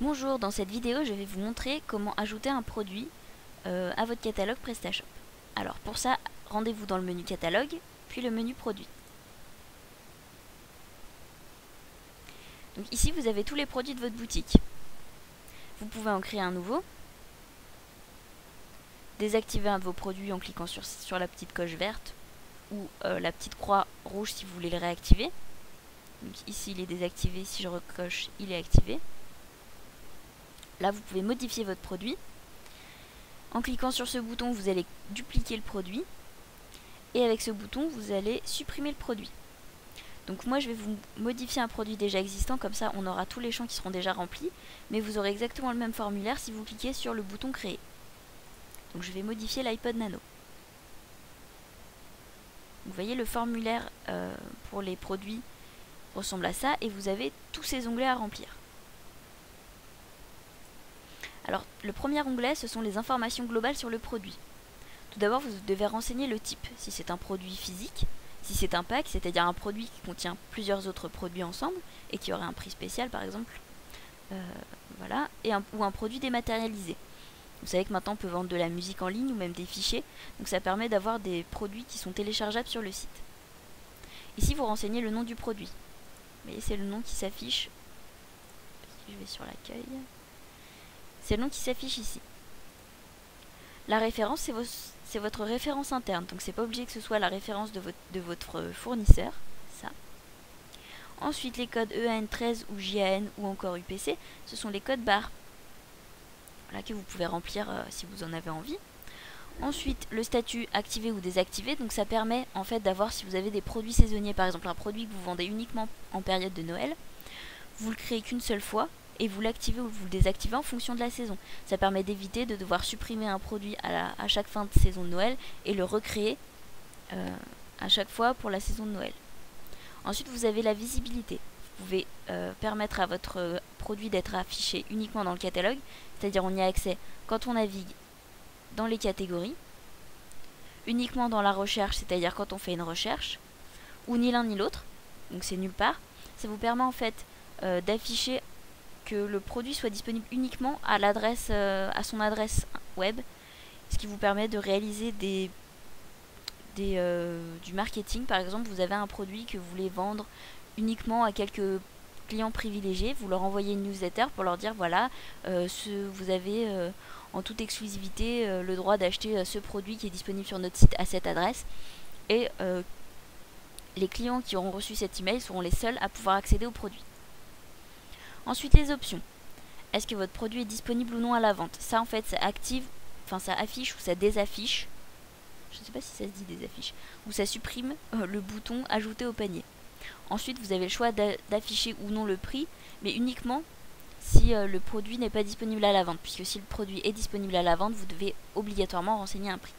Bonjour, dans cette vidéo je vais vous montrer comment ajouter un produit à votre catalogue PrestaShop. Alors pour ça, rendez-vous dans le menu catalogue, puis le menu produit. Donc ici vous avez tous les produits de votre boutique. Vous pouvez en créer un nouveau, désactiver un de vos produits en cliquant sur la petite coche verte ou la petite croix rouge si vous voulez le réactiver. Donc ici il est désactivé, si je recoche il est activé. Là vous pouvez modifier votre produit. En cliquant sur ce bouton, vous allez dupliquer le produit. Et avec ce bouton, vous allez supprimer le produit. Donc moi, je vais vous modifier un produit déjà existant. Comme ça, on aura tous les champs qui seront déjà remplis. Mais vous aurez exactement le même formulaire si vous cliquez sur le bouton Créer. Donc je vais modifier l'iPod Nano. Vous voyez, le formulaire pour les produits ressemble à ça. Et vous avez tous ces onglets à remplir. Alors, le premier onglet, ce sont les informations globales sur le produit. Tout d'abord, vous devez renseigner le type, si c'est un produit physique, si c'est un pack, c'est-à-dire un produit qui contient plusieurs autres produits ensemble et qui aurait un prix spécial par exemple, voilà, ou un produit dématérialisé. Vous savez que maintenant on peut vendre de la musique en ligne ou même des fichiers, donc ça permet d'avoir des produits qui sont téléchargeables sur le site. Ici, vous renseignez le nom du produit. Vous voyez, c'est le nom qui s'affiche. Si je vais sur l'accueil, c'est le nom qui s'affiche ici. La référence, c'est votre référence interne, donc c'est pas obligé que ce soit la référence de votre fournisseur, ça. Ensuite, les codes EAN13 ou JAN ou encore UPC, ce sont les codes barres, voilà, que vous pouvez remplir si vous en avez envie. Ensuite, le statut activé ou désactivé, donc ça permet en fait d'avoir, si vous avez des produits saisonniers, par exemple un produit que vous vendez uniquement en période de Noël, vous le créez qu'une seule fois, et vous l'activez ou vous le désactivez en fonction de la saison. Ça permet d'éviter de devoir supprimer un produit à chaque fin de saison de Noël et le recréer à chaque fois pour la saison de Noël. Ensuite, vous avez la visibilité. Vous pouvez permettre à votre produit d'être affiché uniquement dans le catalogue, c'est-à-dire on y a accès quand on navigue dans les catégories, uniquement dans la recherche, c'est-à-dire quand on fait une recherche, ou ni l'un ni l'autre, donc c'est nulle part. Ça vous permet en fait d'afficher que le produit soit disponible uniquement à son adresse web, ce qui vous permet de réaliser du marketing. Par exemple, vous avez un produit que vous voulez vendre uniquement à quelques clients privilégiés, vous leur envoyez une newsletter pour leur dire voilà, vous avez en toute exclusivité le droit d'acheter ce produit qui est disponible sur notre site à cette adresse, et les clients qui auront reçu cet email seront les seuls à pouvoir accéder au produit. Ensuite, les options. Est-ce que votre produit est disponible ou non à la vente? Ça, en fait, ça active, enfin, ça affiche ou ça désaffiche. Je ne sais pas si ça se dit désaffiche. Ou ça supprime le bouton ajouter au panier. Ensuite, vous avez le choix d'afficher ou non le prix, mais uniquement si le produit n'est pas disponible à la vente. Puisque si le produit est disponible à la vente, vous devez obligatoirement renseigner un prix.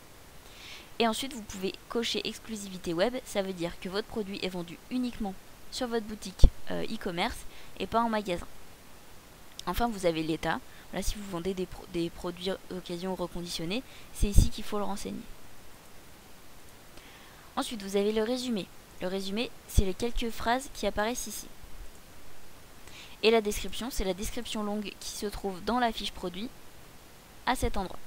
Et ensuite, vous pouvez cocher exclusivité web. Ça veut dire que votre produit est vendu uniquement sur votre boutique e-commerce et pas en magasin. Enfin, vous avez l'état. Là, si vous vendez des produits d'occasion reconditionnés, c'est ici qu'il faut le renseigner. Ensuite, vous avez le résumé. Le résumé, c'est les quelques phrases qui apparaissent ici. Et la description, c'est la description longue qui se trouve dans la fiche produit à cet endroit.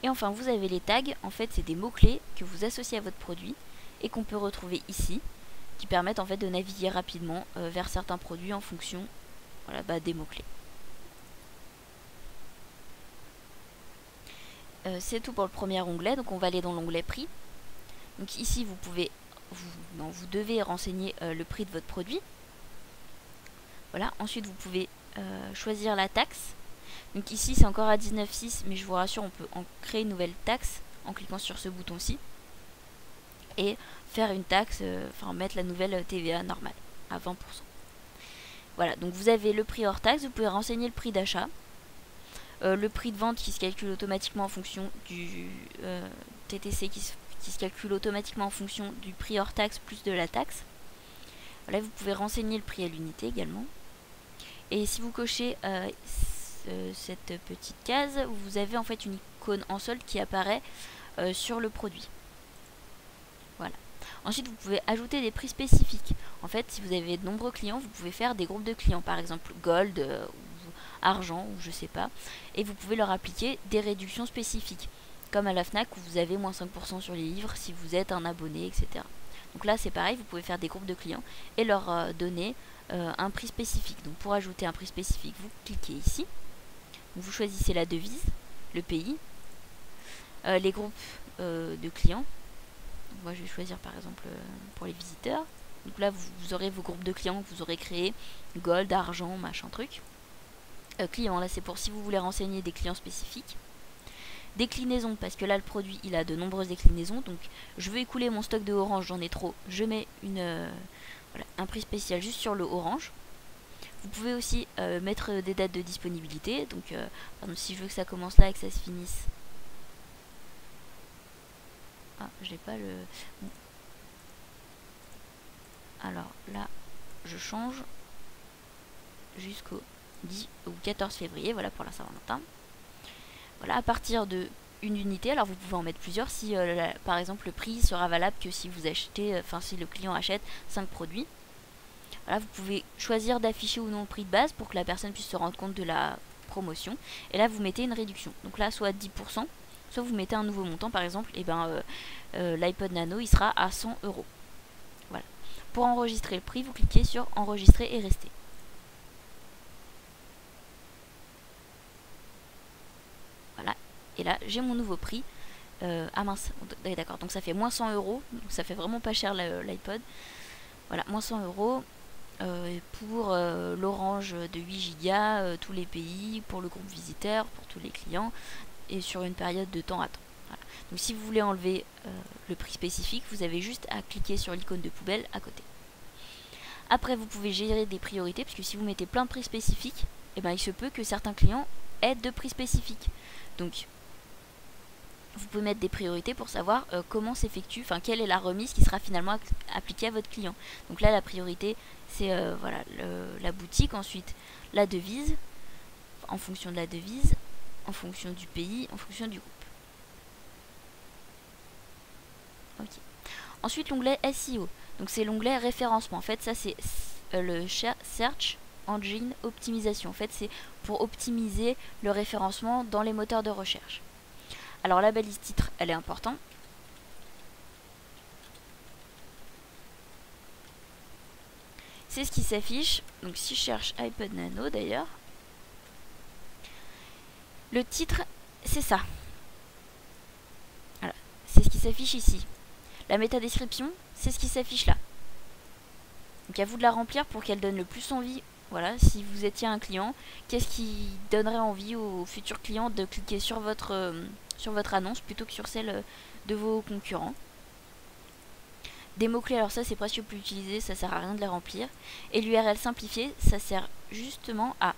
Et enfin, vous avez les tags. En fait, c'est des mots-clés que vous associez à votre produit et qu'on peut retrouver ici, qui permettent en fait de naviguer rapidement vers certains produits en fonction des mots-clés. C'est tout pour le premier onglet, donc on va aller dans l'onglet prix. Donc ici vous devez renseigner le prix de votre produit. Voilà, ensuite vous pouvez choisir la taxe. Donc ici c'est encore à 19,6, mais je vous rassure, on peut en créer une nouvelle taxe en cliquant sur ce bouton-ci. Et faire une taxe, mettre la nouvelle TVA normale à 20%. Voilà, donc vous avez le prix hors taxe, vous pouvez renseigner le prix d'achat, le prix de vente qui se calcule automatiquement en fonction du TTC qui se calcule automatiquement en fonction du prix hors taxe plus de la taxe. Voilà, vous pouvez renseigner le prix à l'unité également. Et si vous cochez cette petite case, vous avez en fait une icône en solde qui apparaît sur le produit. Voilà. Ensuite, vous pouvez ajouter des prix spécifiques. En fait, si vous avez de nombreux clients, vous pouvez faire des groupes de clients, par exemple Gold ou Argent, ou je sais pas, et vous pouvez leur appliquer des réductions spécifiques, comme à la Fnac où vous avez moins 5% sur les livres si vous êtes un abonné, etc. Donc là, c'est pareil, vous pouvez faire des groupes de clients et leur donner un prix spécifique. Donc pour ajouter un prix spécifique, vous cliquez ici, vous choisissez la devise, le pays, les groupes de clients. Donc moi je vais choisir par exemple pour les visiteurs. Donc là vous aurez vos groupes de clients que vous aurez créés, Gold, Argent, machin truc. Clients, là c'est pour si vous voulez renseigner des clients spécifiques. Déclinaison, parce que là le produit il a de nombreuses déclinaisons, donc je veux écouler mon stock de orange, j'en ai trop, je mets voilà, un prix spécial juste sur le orange. Vous pouvez aussi mettre des dates de disponibilité, donc par exemple, si je veux que ça commence là et que ça se finisse. Ah, j'ai pas le. Alors là, je change jusqu'au 10 ou 14 février, voilà pour la Saint-Valentin. Voilà, à partir de une unité, alors vous pouvez en mettre plusieurs si par exemple le prix sera valable que si vous achetez, si le client achète 5 produits. Voilà, vous pouvez choisir d'afficher ou non le prix de base pour que la personne puisse se rendre compte de la promotion. Et là vous mettez une réduction. Donc là soit 10%, soit vous mettez un nouveau montant par exemple, et l'iPod Nano il sera à 100 €. Voilà. Pour enregistrer le prix, vous cliquez sur enregistrer et rester. Voilà. Et là, j'ai mon nouveau prix. Ah mince, d'accord, donc ça fait moins 100 €, donc ça fait vraiment pas cher l'iPod. Voilà, moins 100 € pour l'orange de 8 Go, tous les pays, pour le groupe visiteur, pour tous les clients, et sur une période de temps à temps. Voilà. Donc si vous voulez enlever le prix spécifique, vous avez juste à cliquer sur l'icône de poubelle à côté. Après, vous pouvez gérer des priorités, puisque si vous mettez plein de prix spécifiques, il se peut que certains clients aient de prix spécifiques. Donc vous pouvez mettre des priorités pour savoir comment s'effectue, quelle est la remise qui sera finalement appliquée à votre client. Donc là la priorité c'est la boutique, ensuite la devise, en fonction de la devise, en fonction du pays, en fonction du groupe. Ok. Ensuite l'onglet SEO, donc c'est l'onglet référencement. En fait ça c'est le Search Engine Optimisation. En fait c'est pour optimiser le référencement dans les moteurs de recherche. Alors la balise titre, elle est importante. C'est ce qui s'affiche. Donc si je cherche iPod Nano d'ailleurs, le titre, c'est ça. Voilà, c'est ce qui s'affiche ici. La métadescription, c'est ce qui s'affiche là. Donc à vous de la remplir pour qu'elle donne le plus envie. Voilà, si vous étiez un client, qu'est-ce qui donnerait envie aux futurs clients de cliquer sur votre annonce plutôt que sur celle de vos concurrents. Des mots-clés, alors ça c'est presque plus utilisé, ça sert à rien de les remplir. Et l'URL simplifiée, ça sert justement à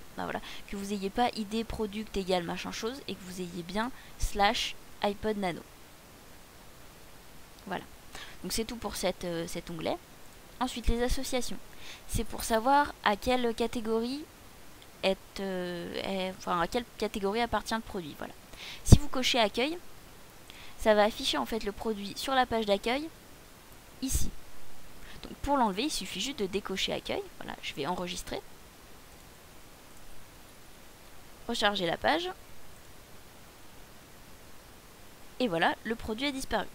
que vous n'ayez pas id product égale machin chose et que vous ayez bien /iPod Nano. Voilà. Donc c'est tout pour cet onglet. Ensuite les associations. C'est pour savoir à quelle catégorie à quelle catégorie appartient le produit. Voilà. Si vous cochez accueil, ça va afficher en fait le produit sur la page d'accueil ici. Donc pour l'enlever, il suffit juste de décocher accueil. Voilà, je vais enregistrer. Recharger la page. Et voilà, le produit a disparu.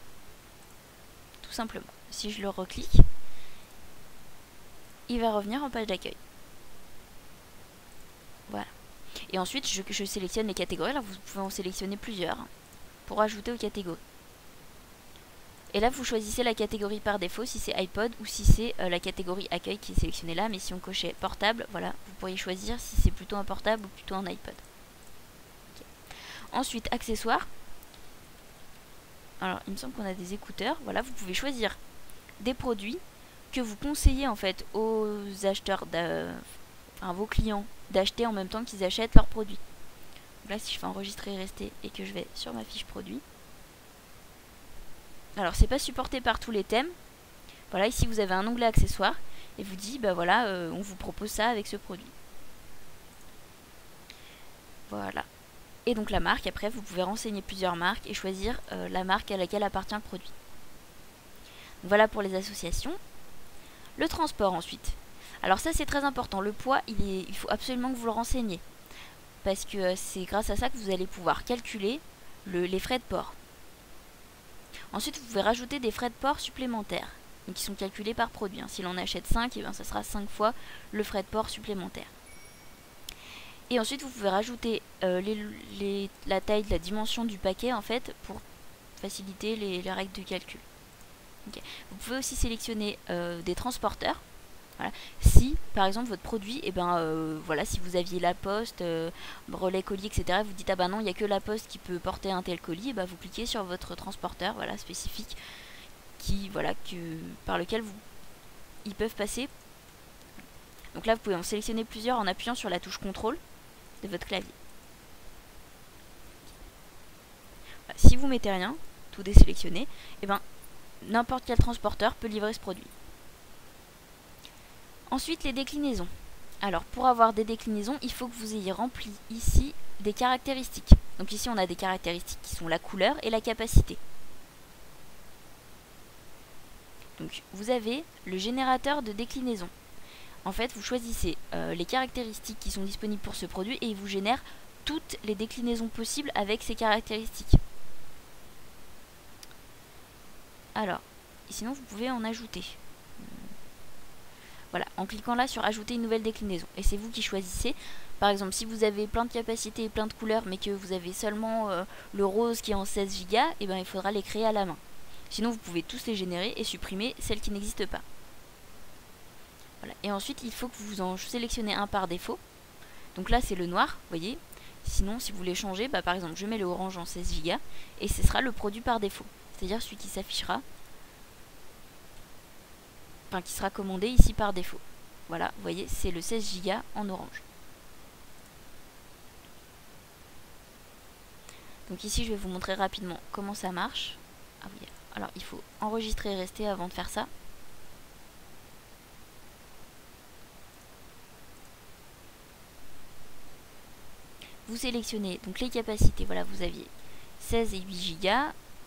Tout simplement. Si je le reclique, il va revenir en page d'accueil. Voilà. Et ensuite, je sélectionne les catégories. Là, vous pouvez en sélectionner plusieurs pour ajouter aux catégories. Et là, vous choisissez la catégorie par défaut, si c'est iPod ou si c'est la catégorie accueil qui est sélectionnée là. Mais si on cochait portable, voilà, vous pourriez choisir si c'est plutôt un portable ou plutôt un iPod. Okay. Ensuite, accessoires. Alors, il me semble qu'on a des écouteurs. Voilà, vous pouvez choisir des produits que vous conseillez en fait aux acheteurs, vos clients, d'acheter en même temps qu'ils achètent leurs produits. Donc là, si je fais enregistrer et rester et que je vais sur ma fiche produit. Alors, c'est pas supporté par tous les thèmes. Voilà, ici vous avez un onglet accessoires et vous dit, on vous propose ça avec ce produit. Voilà. Et donc la marque, après, vous pouvez renseigner plusieurs marques et choisir la marque à laquelle appartient le produit. Voilà pour les associations. Le transport ensuite. Alors ça c'est très important, le poids il faut absolument que vous le renseigniez. Parce que c'est grâce à ça que vous allez pouvoir calculer les frais de port. Ensuite vous pouvez rajouter des frais de port supplémentaires, donc qui sont calculés par produit. Si l'on achète 5, et bien ça sera 5 fois le frais de port supplémentaire. Et ensuite vous pouvez rajouter la taille, la dimension du paquet en fait pour faciliter les règles de calcul. Okay. Vous pouvez aussi sélectionner des transporteurs. Voilà. Si par exemple votre produit, et voilà, si vous aviez la poste, relais colis, etc., vous dites ah ben non, il n'y a que la poste qui peut porter un tel colis, et vous cliquez sur votre transporteur, voilà, spécifique, par lequel ils peuvent passer. Donc là vous pouvez en sélectionner plusieurs en appuyant sur la touche contrôle de votre clavier. Voilà. Si vous mettez rien, tout désélectionné, et n'importe quel transporteur peut livrer ce produit. Ensuite, les déclinaisons. Alors, pour avoir des déclinaisons, il faut que vous ayez rempli ici des caractéristiques. Donc ici, on a des caractéristiques qui sont la couleur et la capacité. Donc, vous avez le générateur de déclinaison. En fait, vous choisissez les caractéristiques qui sont disponibles pour ce produit et il vous génère toutes les déclinaisons possibles avec ces caractéristiques. Alors, sinon, vous pouvez en ajouter. Voilà, en cliquant là sur ajouter une nouvelle déclinaison. Et c'est vous qui choisissez. Par exemple, si vous avez plein de capacités et plein de couleurs, mais que vous avez seulement le rose qui est en 16 Go, et il faudra les créer à la main. Sinon, vous pouvez tous les générer et supprimer celles qui n'existent pas. Voilà. Et ensuite, il faut que vous en sélectionnez un par défaut. Donc là, c'est le noir, vous voyez. Sinon, si vous voulez changer, par exemple, je mets le orange en 16 Go, et ce sera le produit par défaut. C'est-à-dire celui qui s'affichera. Enfin, qui sera commandé ici par défaut. Voilà, vous voyez, c'est le 16 Go en orange. Donc ici, je vais vous montrer rapidement comment ça marche. Ah oui, alors il faut enregistrer et rester avant de faire ça. Vous sélectionnez donc les capacités, voilà, vous aviez 16 et 8 Go,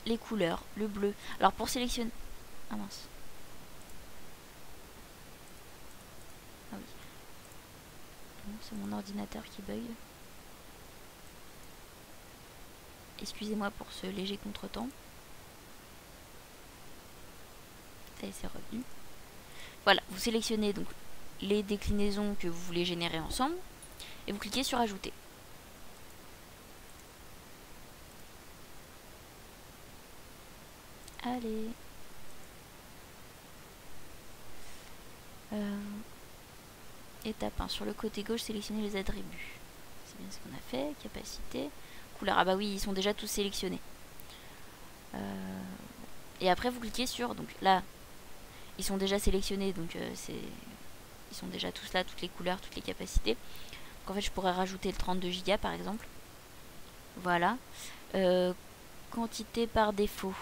les couleurs, le bleu. Alors pour sélectionner... Ah mince. Ah oui. C'est mon ordinateur qui bug. Excusez-moi pour ce léger contretemps. Ça y est, c'est revenu. Voilà, vous sélectionnez donc les déclinaisons que vous voulez générer ensemble et vous cliquez sur ajouter. Allez. Étape 1. Sur le côté gauche, sélectionnez les attributs. C'est bien ce qu'on a fait. Capacité. Couleur. Ah bah oui, ils sont déjà tous sélectionnés. Et après, vous cliquez sur... Donc là, ils sont déjà sélectionnés. Donc ils sont déjà tous là, toutes les couleurs, toutes les capacités. Donc en fait, je pourrais rajouter le 32 Go par exemple. Voilà. Quantité par défaut.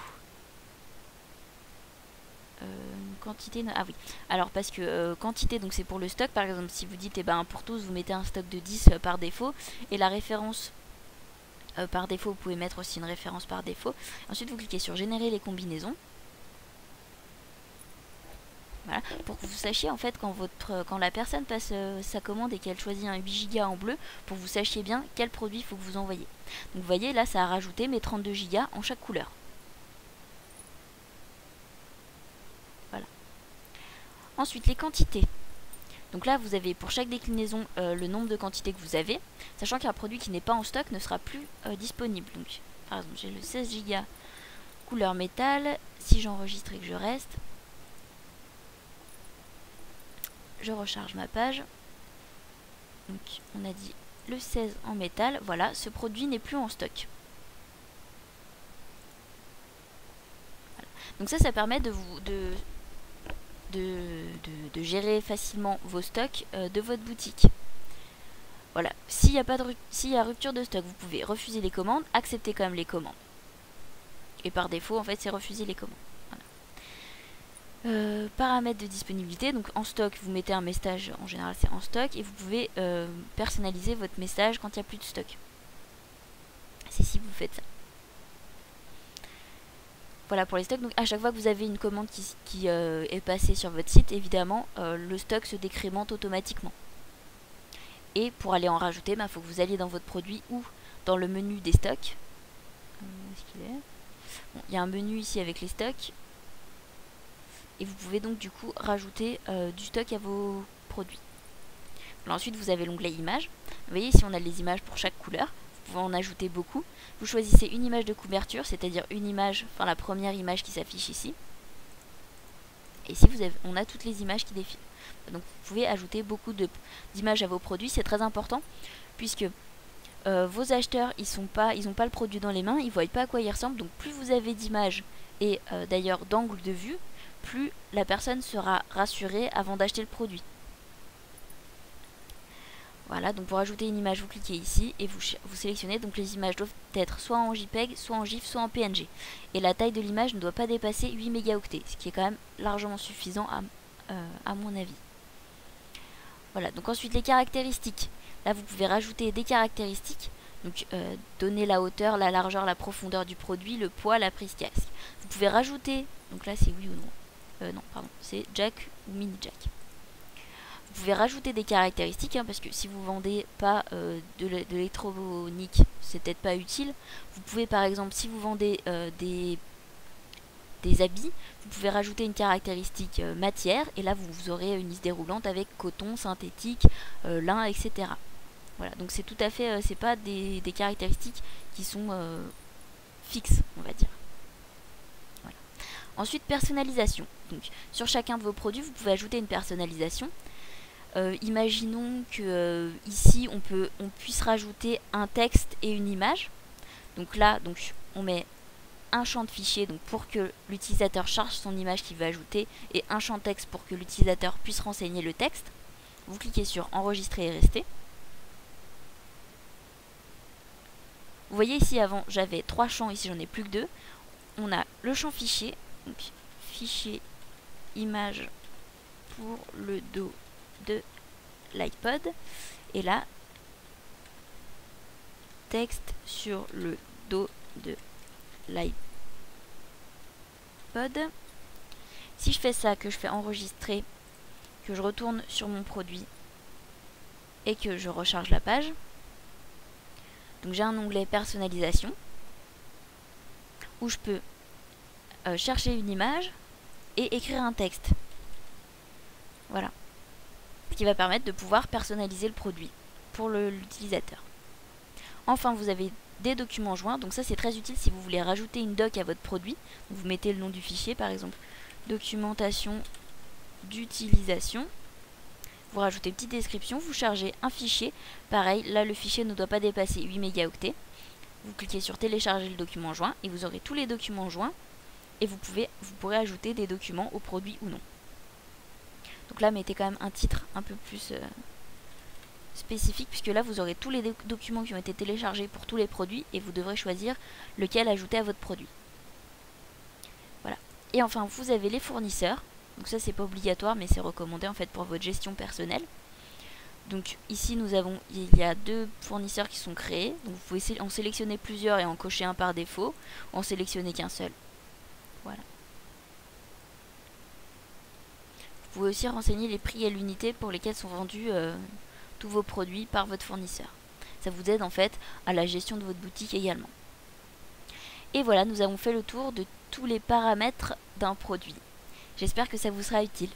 Quantité, ah oui, alors parce que quantité, donc c'est pour le stock. Par exemple, si vous dites pour tous vous mettez un stock de 10 par défaut, et la référence par défaut, vous pouvez mettre aussi une référence par défaut. Ensuite vous cliquez sur générer les combinaisons. Voilà, pour que vous sachiez en fait quand la personne passe sa commande et qu'elle choisit un 8 Go en bleu, pour que vous sachiez bien quel produit il faut que vous envoyez. Donc vous voyez là, ça a rajouté mes 32 Go en chaque couleur. Ensuite, les quantités. Donc là, vous avez pour chaque déclinaison le nombre de quantités que vous avez, sachant qu'un produit qui n'est pas en stock ne sera plus disponible. Donc, par exemple, j'ai le 16 Go couleur métal. Si j'enregistre et que je reste, je recharge ma page. Donc, on a dit le 16 en métal. Voilà, ce produit n'est plus en stock. Voilà. Donc ça permet de gérer facilement vos stocks de votre boutique. Voilà, s'il y a rupture de stock, vous pouvez refuser les commandes, accepter quand même les commandes. Et par défaut, en fait, c'est refuser les commandes. Voilà. Paramètres de disponibilité, donc en stock, vous mettez un message, en général c'est en stock, et vous pouvez personnaliser votre message quand il n'y a plus de stock. C'est si vous faites ça. Voilà pour les stocks. Donc à chaque fois que vous avez une commande qui est passée sur votre site, évidemment, le stock se décrémente automatiquement. Et pour aller en rajouter, il faut que vous alliez dans votre produit ou dans le menu des stocks. Où est-ce qu'il est ? Bon, il y a un menu ici avec les stocks. Et vous pouvez donc du coup rajouter du stock à vos produits. Alors, ensuite, vous avez l'onglet images. Vous voyez ici, on a les images pour chaque couleur. Vous pouvez en ajouter beaucoup. Vous choisissez une image de couverture, c'est-à-dire une image, enfin la première image qui s'affiche ici. Et ici, on a toutes les images qui défilent. Donc, vous pouvez ajouter beaucoup d'images à vos produits. C'est très important, puisque vos acheteurs, ils n'ont pas le produit dans les mains, ils ne voient pas à quoi il ressemble. Donc, plus vous avez d'images et d'ailleurs d'angles de vue, plus la personne sera rassurée avant d'acheter le produit. Voilà, donc pour ajouter une image, vous cliquez ici et vous sélectionnez. Donc les images doivent être soit en JPEG, soit en GIF, soit en PNG. Et la taille de l'image ne doit pas dépasser 8 mégaoctets, ce qui est quand même largement suffisant à mon avis. Voilà, donc ensuite les caractéristiques. Là, vous pouvez rajouter des caractéristiques. Donc donner la hauteur, la largeur, la profondeur du produit, le poids, la prise casque. Vous pouvez rajouter, donc là c'est oui ou non. Non, pardon, c'est jack ou mini jack. Vous pouvez rajouter des caractéristiques, parce que si vous vendez pas de l'électronique, c'est peut-être pas utile. Vous pouvez par exemple, si vous vendez des habits, vous pouvez rajouter une caractéristique matière, et là vous aurez une liste déroulante avec coton, synthétique, lin, etc. Voilà, donc c'est tout à fait, c'est pas des caractéristiques qui sont fixes, on va dire. Voilà. Ensuite, personnalisation. Donc sur chacun de vos produits, vous pouvez ajouter une personnalisation. Imaginons que ici on puisse rajouter un texte et une image. Donc là, on met un champ de fichier pour que l'utilisateur charge son image qu'il veut ajouter, et un champ de texte pour que l'utilisateur puisse renseigner le texte. Vous cliquez sur enregistrer et rester. Vous voyez ici, avant j'avais 3 champs, ici j'en ai plus que 2. On a le champ fichier, donc fichier image pour le dos de l'iPod, et là texte sur le dos de l'iPod. Si je fais ça, que je fais enregistrer, que je retourne sur mon produit et que je recharge la page, donc j'ai un onglet personnalisation où je peux chercher une image et écrire un texte. Voilà. Ce qui va permettre de pouvoir personnaliser le produit pour l'utilisateur. Enfin, vous avez des documents joints. Donc ça, c'est très utile si vous voulez rajouter une doc à votre produit. Vous mettez le nom du fichier, par exemple, documentation d'utilisation. Vous rajoutez une petite description, vous chargez un fichier. Pareil, là, le fichier ne doit pas dépasser 8 mégaoctets. Vous cliquez sur télécharger le document joint et vous aurez tous les documents joints. Et vous pourrez ajouter des documents au produit ou non. Donc là, mettez quand même un titre un peu plus spécifique, puisque là, vous aurez tous les documents qui ont été téléchargés pour tous les produits et vous devrez choisir lequel ajouter à votre produit. Voilà. Et enfin, vous avez les fournisseurs. Donc ça, c'est pas obligatoire, mais c'est recommandé en fait pour votre gestion personnelle. Donc ici, il y a 2 fournisseurs qui sont créés. Donc vous pouvez en sélectionner plusieurs et en cocher un par défaut, ou en sélectionner qu'un seul. Voilà. Vous pouvez aussi renseigner les prix à l'unité pour lesquels sont vendus tous vos produits par votre fournisseur. Ça vous aide en fait à la gestion de votre boutique également. Et voilà, nous avons fait le tour de tous les paramètres d'un produit. J'espère que ça vous sera utile.